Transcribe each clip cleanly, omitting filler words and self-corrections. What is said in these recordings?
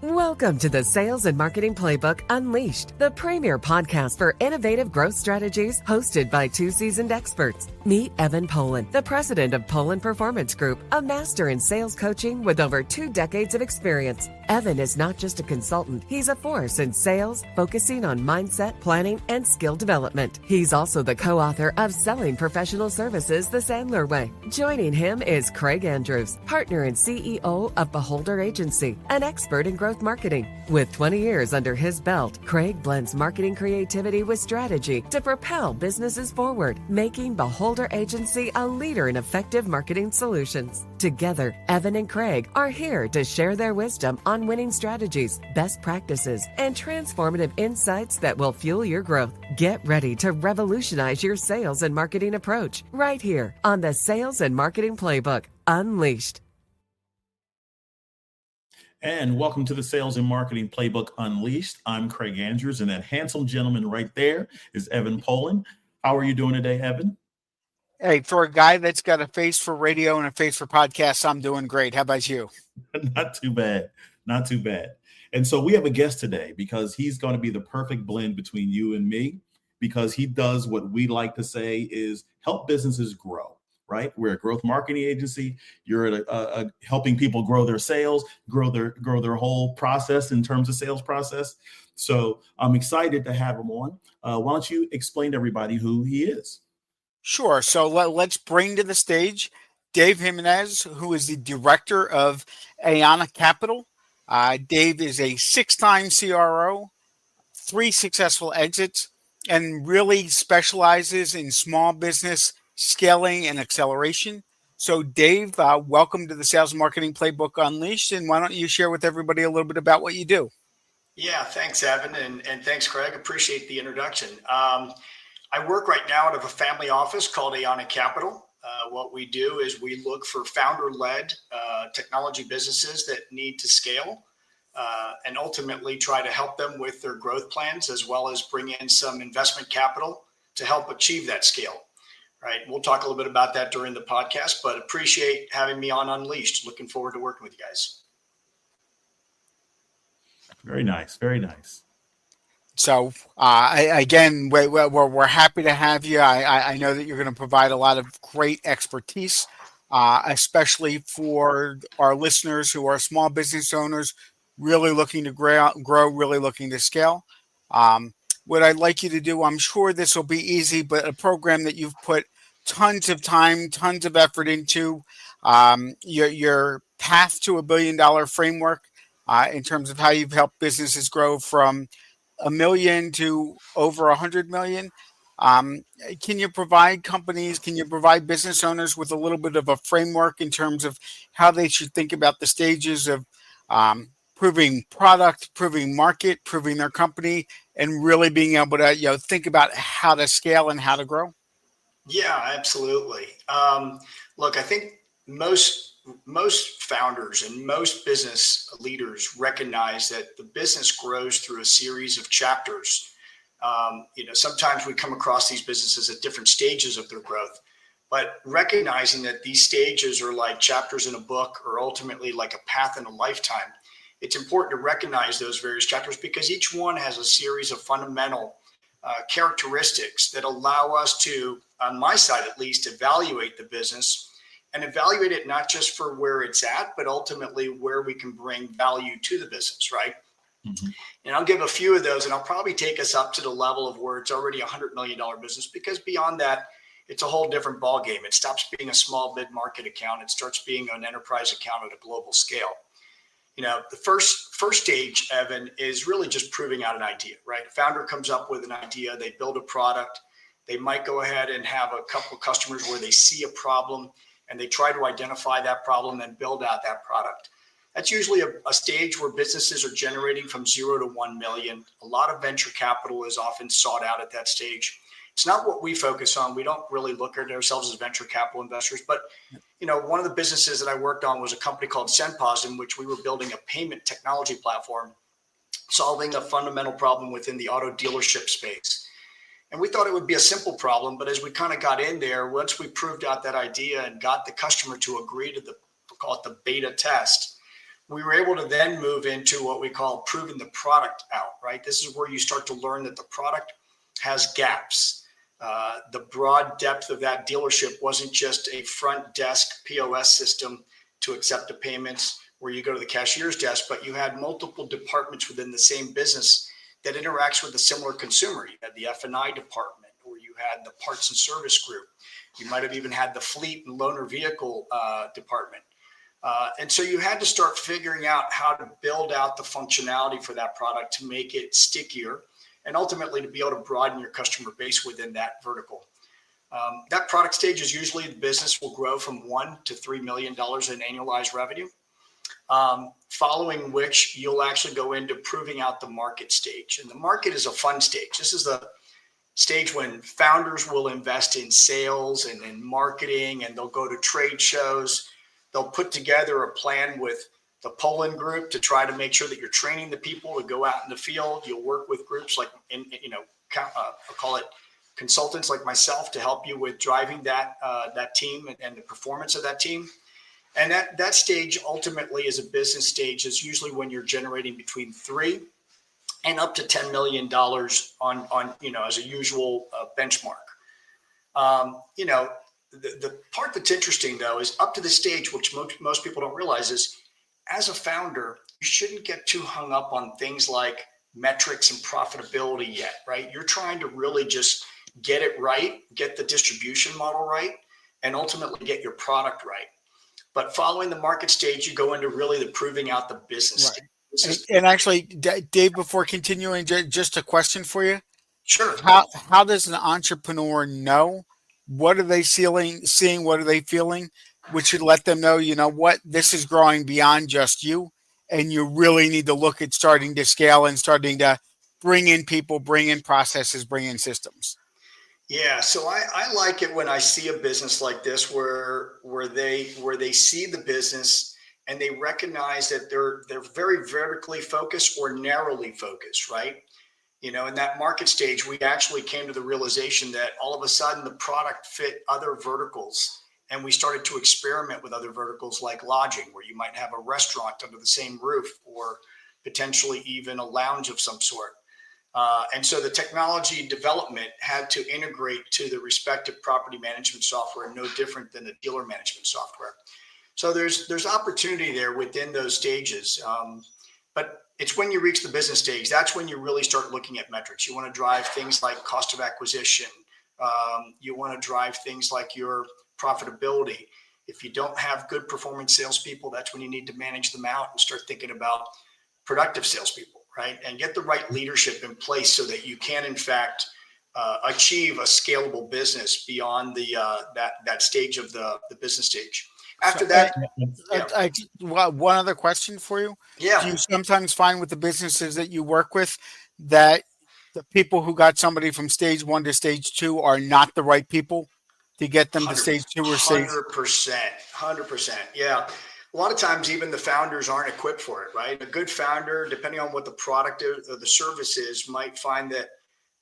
Welcome to the Sales and Marketing Playbook Unleashed, the premier podcast for innovative growth strategies, hosted by two seasoned experts. Meet Evan Polin, the president of Polin Performance Group, a master in sales coaching with over 2 decades of experience. Evan is not just a consultant, he's a force in sales, focusing on mindset, planning, and skill development. He's also the co-author of Selling Professional Services the Sandler Way. Joining him is Craig Andrews, partner and CEO of Beholder Agency, an expert in growth marketing. With 20 years under his belt, Craig blends marketing creativity with strategy to propel businesses forward, making Beholder Agency a leader in effective marketing solutions. Together, Evan and Craig are here to share their wisdom on winning strategies, best practices, and transformative insights that will fuel your growth. Get ready to revolutionize your sales and marketing approach right here on the Sales and Marketing Playbook Unleashed. And welcome to the Sales and Marketing Playbook Unleashed. I'm Craig Andrews, and that handsome gentleman right there is Evan Polin. How are you doing today, Evan? Hey, for a guy that's got a face for radio and a face for podcasts, I'm doing great. How about you? Not too bad. Not too bad. And so we have a guest today because he's going to be the perfect blend between you and me, because he does what we like to say is help businesses grow, right? We're a growth marketing agency. You're helping people grow their sales, grow their whole process in terms of sales process. So I'm excited to have him on. Why don't you explain to everybody who he is? Sure. So let's bring to the stage Dave Jimenez, who is the director of Ayana Capital. Dave is a 6-time CRO, 3 successful exits, and really specializes in small business scaling and acceleration. So Dave, welcome to the Sales and Marketing Playbook Unleashed. And why don't you share with everybody a little bit about what you do? Yeah, thanks, Evan. And thanks, Craig. Appreciate the introduction. I work right now out of a family office called Ayana Capital. What we do is we look for founder-led technology businesses that need to scale and ultimately try to help them with their growth plans, as well as bring in some investment capital to help achieve that scale. Right. We'll talk a little bit about that during the podcast, but appreciate having me on Unleashed. Looking forward to working with you guys. Very nice. Very nice. So again, we're happy to have you. I know that you're going to provide a lot of great expertise, especially for our listeners who are small business owners, really looking to grow, really looking to scale. What I'd like you to do, I'm sure this will be easy, but a program that you've put tons of time, tons of effort into, your path to $1 billion framework in terms of how you've helped businesses grow from $1 million to over $100 million. Can you provide business owners with a little bit of a framework in terms of how they should think about the stages of proving product, proving market, proving their company, and really being able to think about how to scale and how to grow? Yeah, absolutely. Look, I think most founders and most business leaders recognize that the business grows through a series of chapters. Sometimes we come across these businesses at different stages of their growth, but recognizing that these stages are like chapters in a book or ultimately like a path in a lifetime. It's important to recognize those various chapters because each one has a series of fundamental characteristics that allow us to, on my side at least, evaluate the business and evaluate it not just for where it's at, but ultimately where we can bring value to the business, right? Mm-hmm. And I'll give a few of those, and I'll probably take us up to the level of where it's already a $100 million business, because beyond that, it's a whole different ballgame. It stops being a small mid-market account. It starts being an enterprise account at a global scale. The first stage, Evan, is really just proving out an idea, right? A founder comes up with an idea, they build a product, they might go ahead and have a couple customers where they see a problem and they try to identify that problem and build out that product. That's usually a stage where businesses are generating from 0 to 1 million. A lot of venture capital is often sought out at that stage. It's not what we focus on. We don't really look at ourselves as venture capital investors, but one of the businesses that I worked on was a company called SendPos, in which we were building a payment technology platform, solving a fundamental problem within the auto dealership space. And we thought it would be a simple problem, but as we kind of got in there, once we proved out that idea and got the customer to agree to we'll call it the beta test, we were able to then move into what we call proving the product out, right? This is where you start to learn that the product has gaps. The broad depth of that dealership wasn't just a front desk POS system to accept the payments where you go to the cashier's desk, but you had multiple departments within the same business that interacts with a similar consumer. You had the F&I department, or you had the parts and service group. You might have even had the fleet and loaner vehicle department. And so you had to start figuring out how to build out the functionality for that product to make it stickier and ultimately to be able to broaden your customer base within that vertical. That product stage is usually the business will grow from $1 to $3 million in annualized revenue, following which you'll actually go into proving out the market stage. And the market is a fun stage. This is the stage when founders will invest in sales and in marketing, and they'll go to trade shows. They'll put together a plan with the Polin group to try to make sure that you're training the people to go out in the field. You'll work with groups like, I'll call it consultants like myself to help you with driving that team and the performance of that team. And that stage ultimately is a business stage. Is usually when you're generating between $3 and up to $10 million on as a usual benchmark. The part that's interesting though is up to the stage, which most people don't realize, is as a founder, you shouldn't get too hung up on things like metrics and profitability yet, right? You're trying to really just get it right, get the distribution model right, and ultimately get your product right. But following the market stage, you go into really the proving out the business stage. And actually, Dave, before continuing, just a question for you. Sure. How does an entrepreneur know? What are they seeing? What are they feeling? Which should let them know, what, this is growing beyond just you. And you really need to look at starting to scale and starting to bring in people, bring in processes, bring in systems. Yeah, so I like it when I see a business like this where they see the business and they recognize that they're very vertically focused or narrowly focused, right? In that market stage, we actually came to the realization that all of a sudden the product fit other verticals, and we started to experiment with other verticals like lodging, where you might have a restaurant under the same roof, or potentially even a lounge of some sort. And so the technology development had to integrate to the respective property management software, no different than the dealer management software. So there's opportunity there within those stages. But it's when you reach the business stage, that's when you really start looking at metrics. You want to drive things like cost of acquisition. You want to drive things like your profitability. If you don't have good performing salespeople, that's when you need to manage them out and start thinking about productive salespeople, right? And get the right leadership in place so that you can, in fact, achieve a scalable business beyond that stage of the business stage. After that, one other question for you. Yeah. Do you sometimes find with the businesses that you work with that the people who got somebody from stage 1 to stage 2 are not the right people to get them to stage 2 or stage? 100%. Yeah. A lot of times, even the founders aren't equipped for it, right? A good founder, depending on what the product or the service is, might find that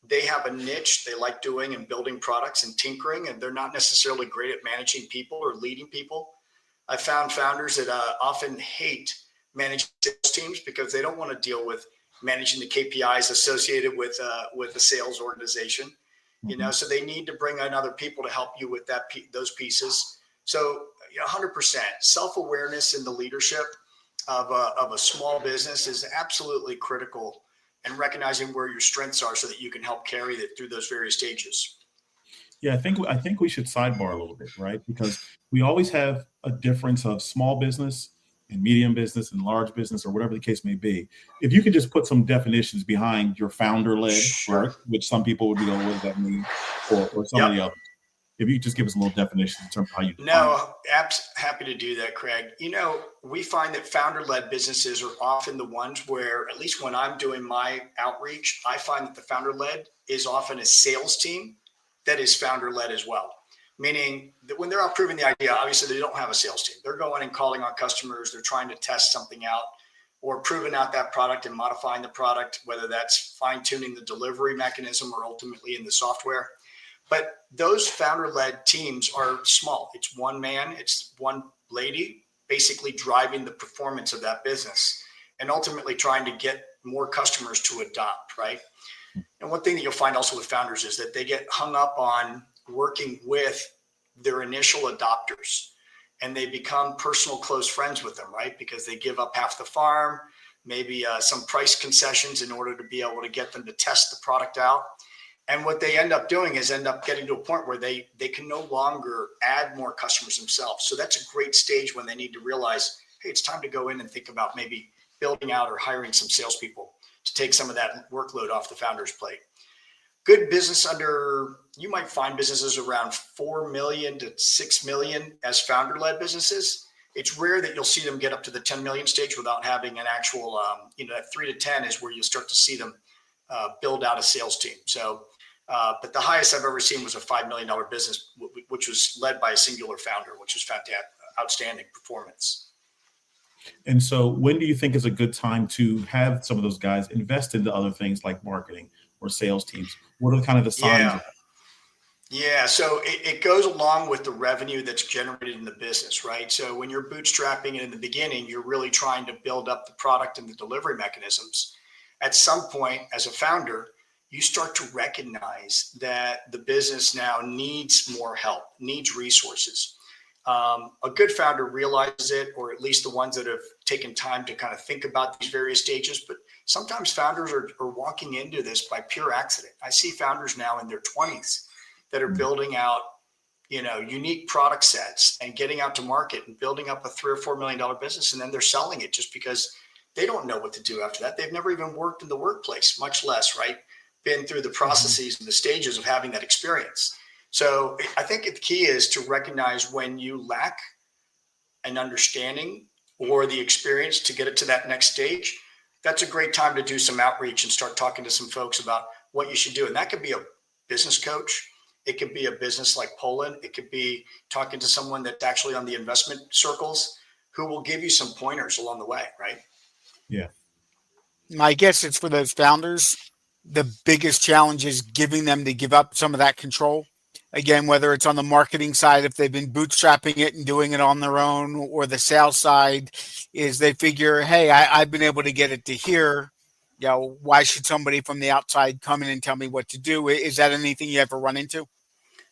they have a niche they like doing and building products and tinkering, and they're not necessarily great at managing people or leading people. I found founders that often hate managing sales teams because they don't want to deal with managing the KPIs associated with the sales organization. So they need to bring in other people to help you with those pieces. So 100% self-awareness in the leadership of a small business is absolutely critical, and recognizing where your strengths are so that you can help carry it through those various stages. Yeah, I think we should sidebar a little bit, right? Because we always have a difference of small business and medium business and large business, or whatever the case may be. If you could just put some definitions behind your founder-led, right, which some people would be going, what does that mean? Or some of the others. If you just give us a little definition in terms of how you define it. Happy to do that, Craig. We find that founder-led businesses are often the ones where, at least when I'm doing my outreach, I find that the founder-led is often a sales team that is founder-led as well. Meaning that when they're out proving the idea, obviously they don't have a sales team. They're going and calling on customers. They're trying to test something out or proving out that product and modifying the product, whether that's fine-tuning the delivery mechanism or ultimately in the software. But those founder-led teams are small. It's one man, it's one lady, basically driving the performance of that business and ultimately trying to get more customers to adopt, right? And one thing that you'll find also with founders is that they get hung up on working with their initial adopters, and they become personal close friends with them, right? Because they give up half the farm, maybe some price concessions in order to be able to get them to test the product out. And what they end up doing is end up getting to a point where they can no longer add more customers themselves. So that's a great stage when they need to realize, hey, it's time to go in and think about maybe building out or hiring some salespeople to take some of that workload off the founder's plate. Good business you might find businesses around 4 million to 6 million as founder-led businesses. It's rare that you'll see them get up to the 10 million stage without having an actual, that 3 to 10 is where you'll start to see them build out a sales team. So, but the highest I've ever seen was a $5 million business, which was led by a singular founder, which was fantastic, outstanding performance. And so when do you think is a good time to have some of those guys invest into other things like marketing or sales teams? What are kind of the signs? Yeah. So it goes along with the revenue that's generated in the business, right? So when you're bootstrapping in the beginning, you're really trying to build up the product and the delivery mechanisms. At some point as a founder, you start to recognize that the business now needs more help, needs resources. A good founder realizes it, or at least the ones that have taken time to kind of think about these various stages. But sometimes founders are walking into this by pure accident. I see founders now in their 20s that are building out, unique product sets and getting out to market and building up a $3 or $4 million business. And then they're selling it just because they don't know what to do after that. They've never even worked in the workplace, much less, right, been through the processes and the stages of having that experience. So I think the key is to recognize when you lack an understanding or the experience to get it to that next stage. That's a great time to do some outreach and start talking to some folks about what you should do. And that could be a business coach. It could be a business like Polin. It could be talking to someone that's actually on the investment circles who will give you some pointers along the way, right? Yeah. My guess it's for those founders. The biggest challenge is giving them to give up some of that control. Again, whether it's on the marketing side, if they've been bootstrapping it and doing it on their own, or the sales side is they figure, hey, I've been able to get it to here. Why should somebody from the outside come in and tell me what to do? Is that anything you ever run into?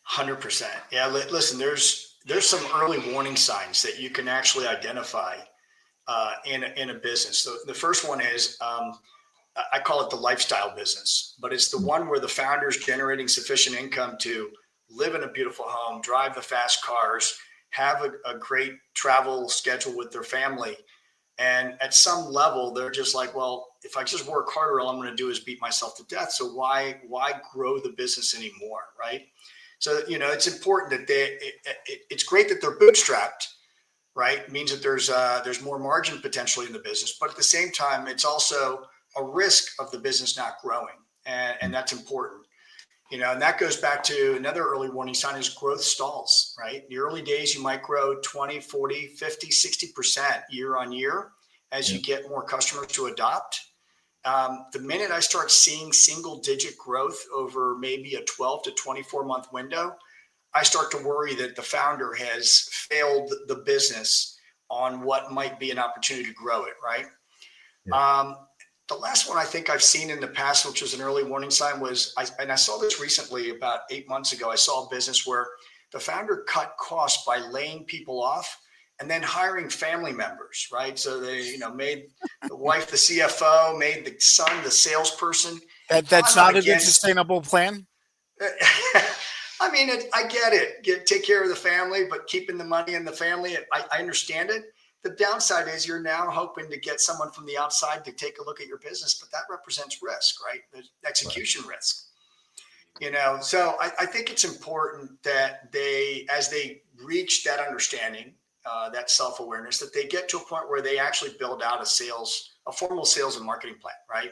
100%. Yeah. Listen, there's some early warning signs that you can actually identify in a business. So the first one is, I call it the lifestyle business, but it's the one where the founder's generating sufficient income to live in a beautiful home, drive the fast cars, have a great travel schedule with their family. And at some level, they're just like, well, if I just work harder, all I'm going to do is beat myself to death. So why grow the business anymore, right? So, it's important that it's great that they're bootstrapped, right? It means that there's more margin potentially in the business, but at the same time, it's also a risk of the business not growing. And that's important. And that goes back to another early warning sign is growth stalls, right? In the early days, you might grow 20, 40, 50, 60% year on year as you get more customers to adopt. The minute I start seeing single digit growth over maybe a 12 to 24 month window, I start to worry that the founder has failed the business on what might be an opportunity to grow it, right? Yeah. The last one I think I've seen in the past, which was an early warning sign, was, I saw this recently about 8 months ago. I saw a business where the founder cut costs by laying people off and then hiring family members, right? So they, made the wife the CFO, made the son the salesperson. That's not a good sustainable plan. I mean, I get it. Take care of the family, but keeping the money in the family, I understand it. The downside is you're now hoping to get someone from the outside to take a look at your business, but that represents risk, right? There's execution risk. So I think it's important that as they reach that understanding, that self-awareness, that they get to a point where they actually build out a formal sales and marketing plan, right?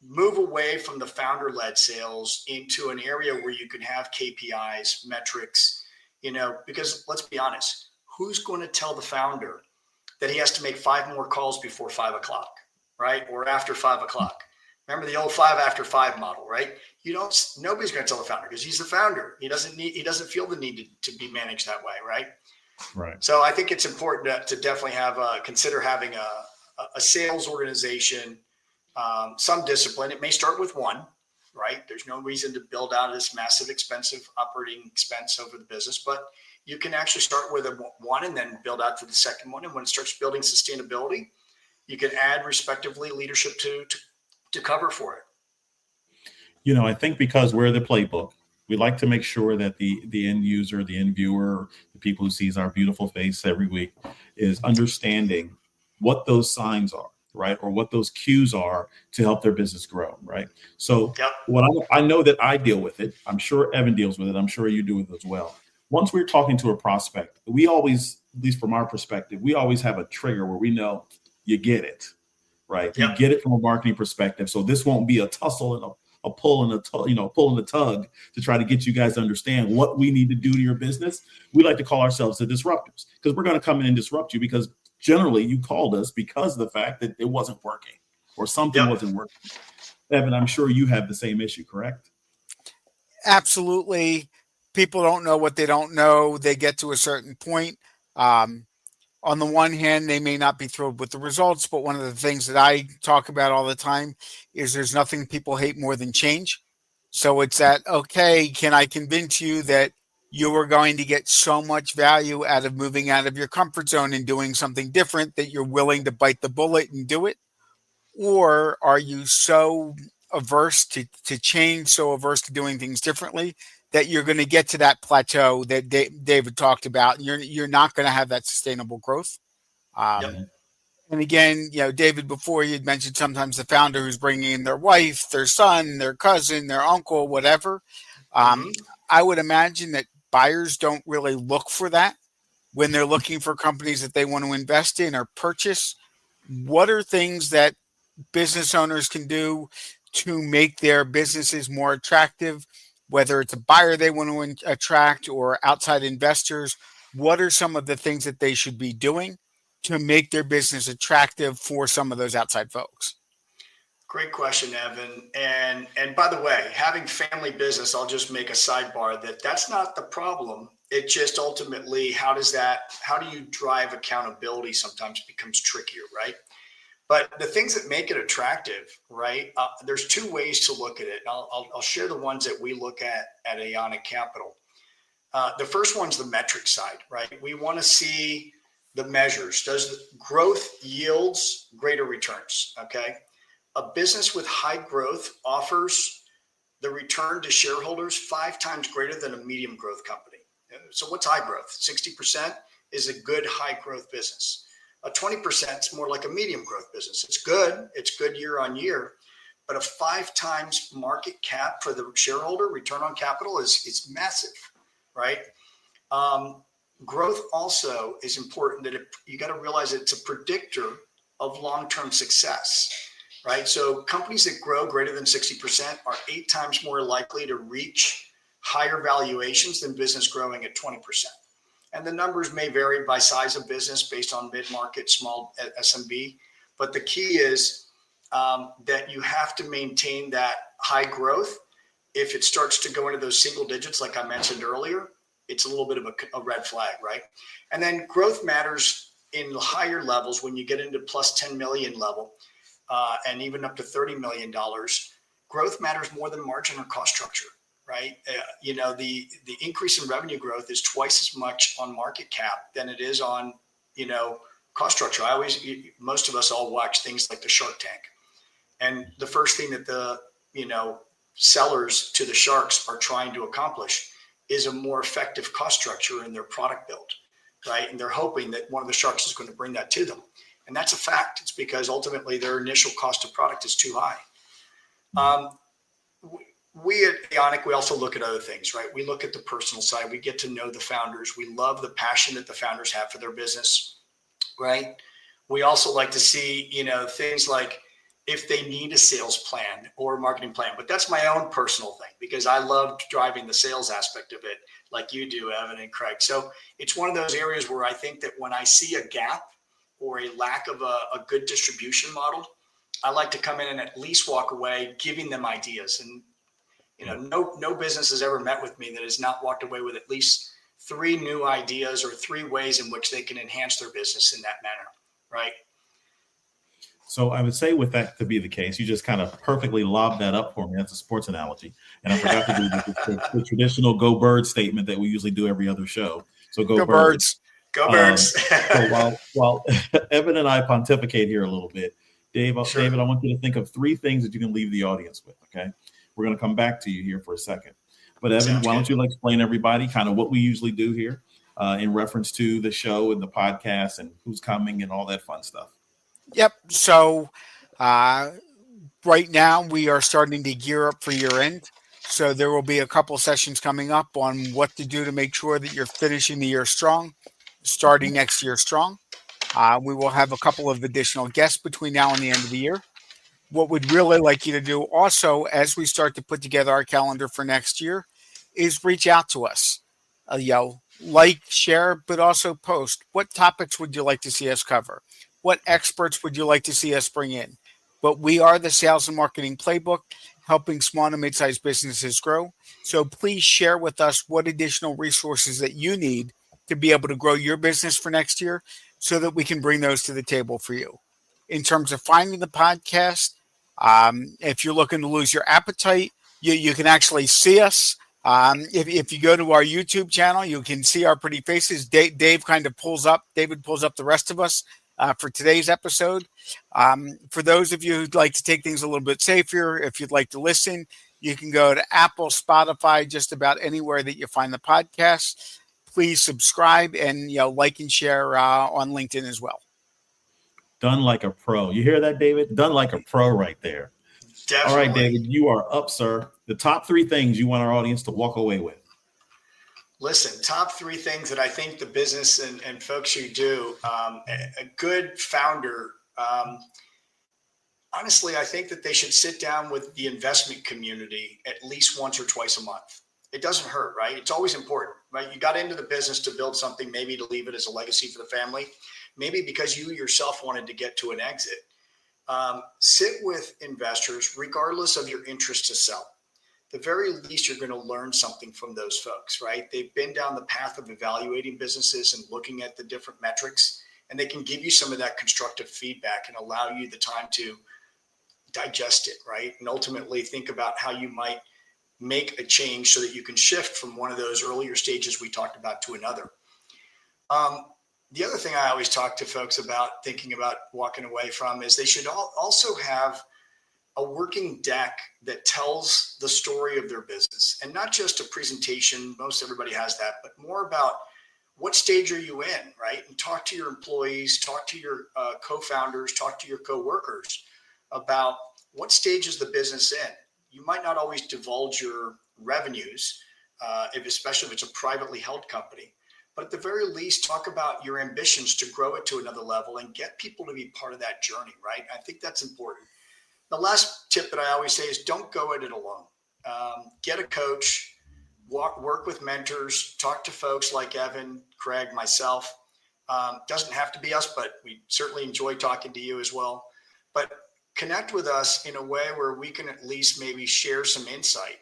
Move away from the founder-led sales into an area where you can have KPIs, metrics, because let's be honest, who's going to tell the founder that he has to make 5 more calls before 5 o'clock, right? Or after 5 o'clock? Remember the old 5 after 5 model, right? Nobody's going to tell the founder because he's the founder. He doesn't feel the need to be managed that way, right? Right. So I think it's important to definitely consider having a sales organization, some discipline. It may start with one, right? There's no reason to build out this massive, expensive operating expense over the business, but you can actually start with one and then build out to the second one. And when it starts building sustainability, you can add respectively leadership to cover for it. I think because we're the playbook, we like to make sure that the end user, the end viewer, the people who sees our beautiful face every week is understanding what those signs are, right? Or what those cues are to help their business grow, right? So Yep. I know that I deal with it. I'm sure Evan deals with it. I'm sure you do it as well. Once we're talking to a prospect, we always, at least from our perspective, we always have a trigger where we know you get it, right? You Yep. get it from a marketing perspective. So this won't be a tussle and a pull and pulling the tug to try to get you guys to understand what we need to do to your business. We like to call ourselves the disruptors because we're going to come in and disrupt you because generally you called us because of the fact that it wasn't working or something Yep. wasn't working. Evan, I'm sure you have the same issue, correct? Absolutely. People don't know what they don't know. They get to a certain point. On the one hand, they may not be thrilled with the results, but one of the things that I talk about all the time is there's nothing people hate more than change. So it's that, okay, can I convince you that you are going to get so much value out of moving out of your comfort zone and doing something different that you're willing to bite the bullet and do it? Or are you so averse to change, so averse to doing things differently that you're going to get to that plateau that David talked about, and you're not going to have that sustainable growth. Yep. And again, David, before you'd mentioned sometimes the founder who's bringing in their wife, their son, their cousin, their uncle, whatever. Mm-hmm. I would imagine that buyers don't really look for that when they're looking for companies that they want to invest in or purchase. What are things that business owners can do to make their businesses more attractive, whether it's a buyer they want to attract or outside investors? What are some of the things that they should be doing to make their business attractive for some of those outside folks? Great question, Evan. And by the way, having family business, I'll just make a sidebar that's not the problem. It just ultimately, how do you drive accountability sometimes becomes trickier, right? But the things that make it attractive, right? There's two ways to look at it. I'll share the ones that we look at Ionic Capital. The first one's the metric side, right? We want to see the measures. Does the growth yields greater returns? Okay. A business with high growth offers the return to shareholders 5 times greater than a medium growth company. So what's high growth? 60% is a good high growth business. A 20% is more like a medium growth business. It's good. It's good year on year, but a 5 times market cap for the shareholder return on capital is massive, right? Growth also is important that you got to realize that it's a predictor of long-term success, right? So companies that grow greater than 60% are 8 times more likely to reach higher valuations than business growing at 20%. And the numbers may vary by size of business based on mid-market, small SMB. But the key is that you have to maintain that high growth. If it starts to go into those single digits, like I mentioned earlier, it's a little bit of a red flag, right? And then growth matters in the higher levels when you get into plus 10 million level and even up to $30 million. Growth matters more than margin or cost structure. Right. The increase in revenue growth is twice as much on market cap than it is on, cost structure. Most of us all watch things like the Shark Tank. And the first thing that the, sellers to the sharks are trying to accomplish is a more effective cost structure in their product build. Right. And they're hoping that one of the sharks is going to bring that to them. And that's a fact. It's because ultimately their initial cost of product is too high. We at Ionic, we also look at other things, right? We look at the personal side. We get to know the founders. We love the passion that the founders have for their business, right? We also like to see, things like if they need a sales plan or marketing plan. But that's my own personal thing because I love driving the sales aspect of it like you do, Evan and Craig. So it's one of those areas where I think that when I see a gap or a lack of a good distribution model, I like to come in and at least walk away giving them ideas. And no business has ever met with me that has not walked away with at least 3 new ideas or 3 ways in which they can enhance their business in that manner, right? So I would say with that to be the case, you just kind of perfectly lobbed that up for me. That's a sports analogy. And I forgot to do the traditional go bird statement that we usually do every other show. So go Go birds. Birds. Go Birds. So while Evan and I pontificate here a little bit, Sure. David, I want you to think of 3 things that you can leave the audience with, okay? We're going to come back to you here for a second. But Evan, Sounds why don't good. you explain everybody kind of what we usually do here in reference to the show and the podcast and who's coming and all that fun stuff. Yep. So right now we are starting to gear up for year end. So there will be a couple sessions coming up on what to do to make sure that you're finishing the year strong, starting next year strong. We will have a couple of additional guests between now and the end of the year. What we'd really like you to do also, as we start to put together our calendar for next year, is reach out to us. Like, share, but also post. What topics would you like to see us cover? What experts would you like to see us bring in? But we are the Sales and Marketing Playbook, helping small to mid-sized businesses grow. So please share with us what additional resources that you need to be able to grow your business for next year so that we can bring those to the table for you. In terms of finding the podcast, if you're looking to lose your appetite, you can actually see us. If you go to our YouTube channel, you can see our pretty faces. David pulls up the rest of us for today's episode. For those of you who'd like to take things a little bit safer, if you'd like to listen, you can go to Apple, Spotify, just about anywhere that you find the podcast. Please subscribe and like and share on LinkedIn as well. Done like a pro. You hear that, David? Done like a pro right there. Definitely. All right, David, you are up, sir. The top 3 things you want our audience to walk away with. Listen, top 3 things that I think the business and folks who do, a good founder, honestly, I think that they should sit down with the investment community at least once or twice a month. It doesn't hurt, right? It's always important, right? You got into the business to build something, maybe to leave it as a legacy for the family, maybe because you yourself wanted to get to an exit. Sit with investors, regardless of your interest to sell. The very least, you're going to learn something from those folks, right? They've been down the path of evaluating businesses and looking at the different metrics, and they can give you some of that constructive feedback and allow you the time to digest it, right? And ultimately think about how you might make a change so that you can shift from one of those earlier stages we talked about to another. The other thing I always talk to folks about thinking about walking away from is they should also have a working deck that tells the story of their business, and not just a presentation. Most everybody has that, but more about what stage are you in, right? And talk to your employees, talk to your co-founders, talk to your co-workers about what stage is the business in. You might not always divulge your revenues, especially if it's a privately held company. But at the very least, talk about your ambitions to grow it to another level and get people to be part of that journey, right? I think that's important. The last tip that I always say is don't go at it alone. Get a coach, work with mentors, talk to folks like Evan, Craig, myself. Doesn't have to be us, but we certainly enjoy talking to you as well. But connect with us in a way where we can at least maybe share some insight.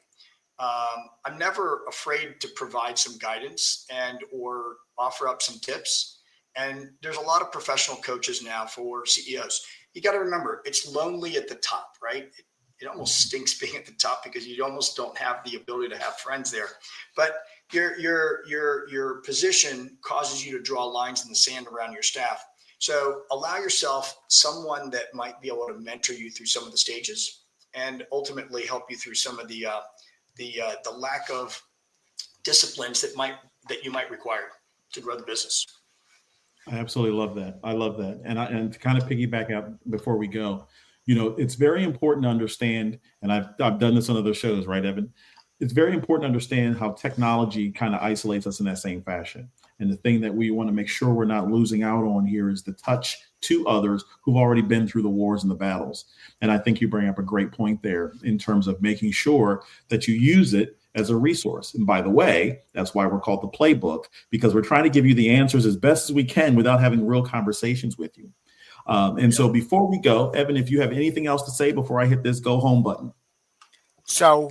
I'm never afraid to provide some guidance and or offer up some tips. And there's a lot of professional coaches now for CEOs. You got to remember, it's lonely at the top, right? It almost stinks being at the top because you almost don't have the ability to have friends there. But your position causes you to draw lines in the sand around your staff. So allow yourself someone that might be able to mentor you through some of the stages and ultimately help you through some of the lack of disciplines that you might require to grow the business. I absolutely love that. I love that. And to kind of piggyback out before we go, it's very important to understand, and I've done this on other shows, right, Evan? It's very important to understand how technology kind of isolates us in that same fashion. And the thing that we want to make sure we're not losing out on here is the touch to others who've already been through the wars and the battles. And I think you bring up a great point there in terms of making sure that you use it as a resource. And by the way, that's why we're called the playbook, because we're trying to give you the answers as best as we can without having real conversations with you. So before we go, Evan, if you have anything else to say before I hit this go home button. So,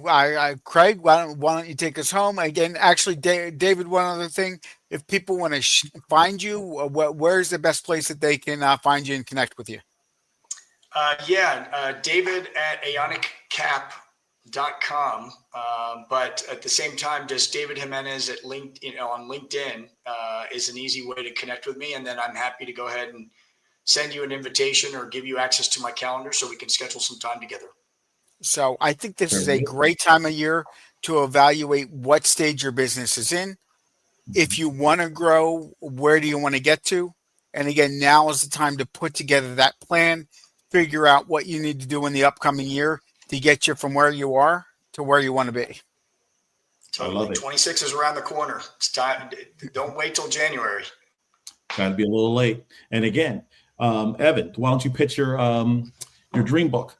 Craig, why don't you take us home again? Actually, David, one other thing: if people want to find you, where's the best place that they can find you and connect with you? David at ioniccap.com. But at the same time, just David Jimenez at on LinkedIn is an easy way to connect with me. And then I'm happy to go ahead and send you an invitation or give you access to my calendar so we can schedule some time together. So I think this is Very a good. great time of year to evaluate what stage your business is in. If you want to grow, where do you want to get to? And again, now is the time to put together that plan, figure out what you need to do in the upcoming year to get you from where you are to where you want to be. Totally. I love it. 26 is around the corner. It's time. Don't wait till January. Got to be a little late. And again, Evan, why don't you pitch your dream book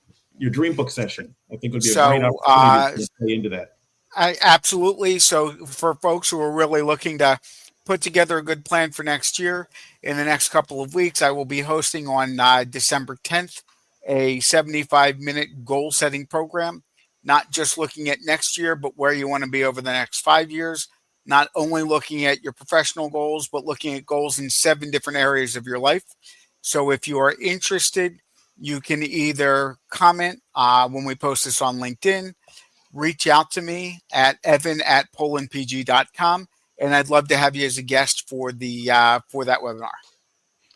session? I think it would be a great opportunity to play into that. Absolutely. So for folks who are really looking to put together a good plan for next year, in the next couple of weeks, I will be hosting on December 10th a 75-minute goal setting program, not just looking at next year, but where you want to be over the next 5 years, not only looking at your professional goals, but looking at goals in 7 different areas of your life. So if you are interested, you can either comment when we post this on LinkedIn, reach out to me at evan@polinpg.com, and I'd love to have you as a guest for that webinar.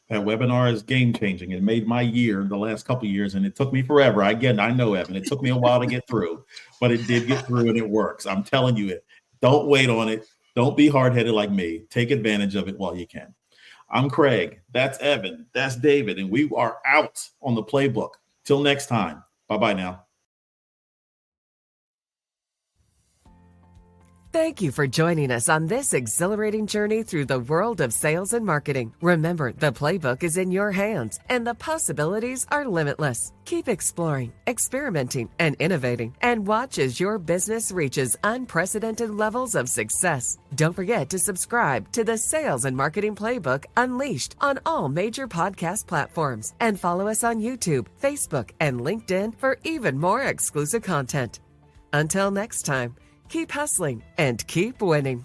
That webinar is game changing. It made my year the last couple of years, and it took me forever. I know, Evan. It took me a while to get through, but it did get through, and it works. I'm telling you it. Don't wait on it. Don't be hard-headed like me. Take advantage of it while you can. I'm Craig. That's Evan. That's David, and we are out on the playbook. Till next time. Bye-bye now. Thank you for joining us on this exhilarating journey through the world of sales and marketing. Remember, the playbook is in your hands and the possibilities are limitless. Keep exploring, experimenting, and innovating, and watch as your business reaches unprecedented levels of success. Don't forget to subscribe to the Sales and Marketing Playbook Unleashed on all major podcast platforms, and follow us on YouTube, Facebook, and LinkedIn for even more exclusive content. Until next time, keep hustling and keep winning.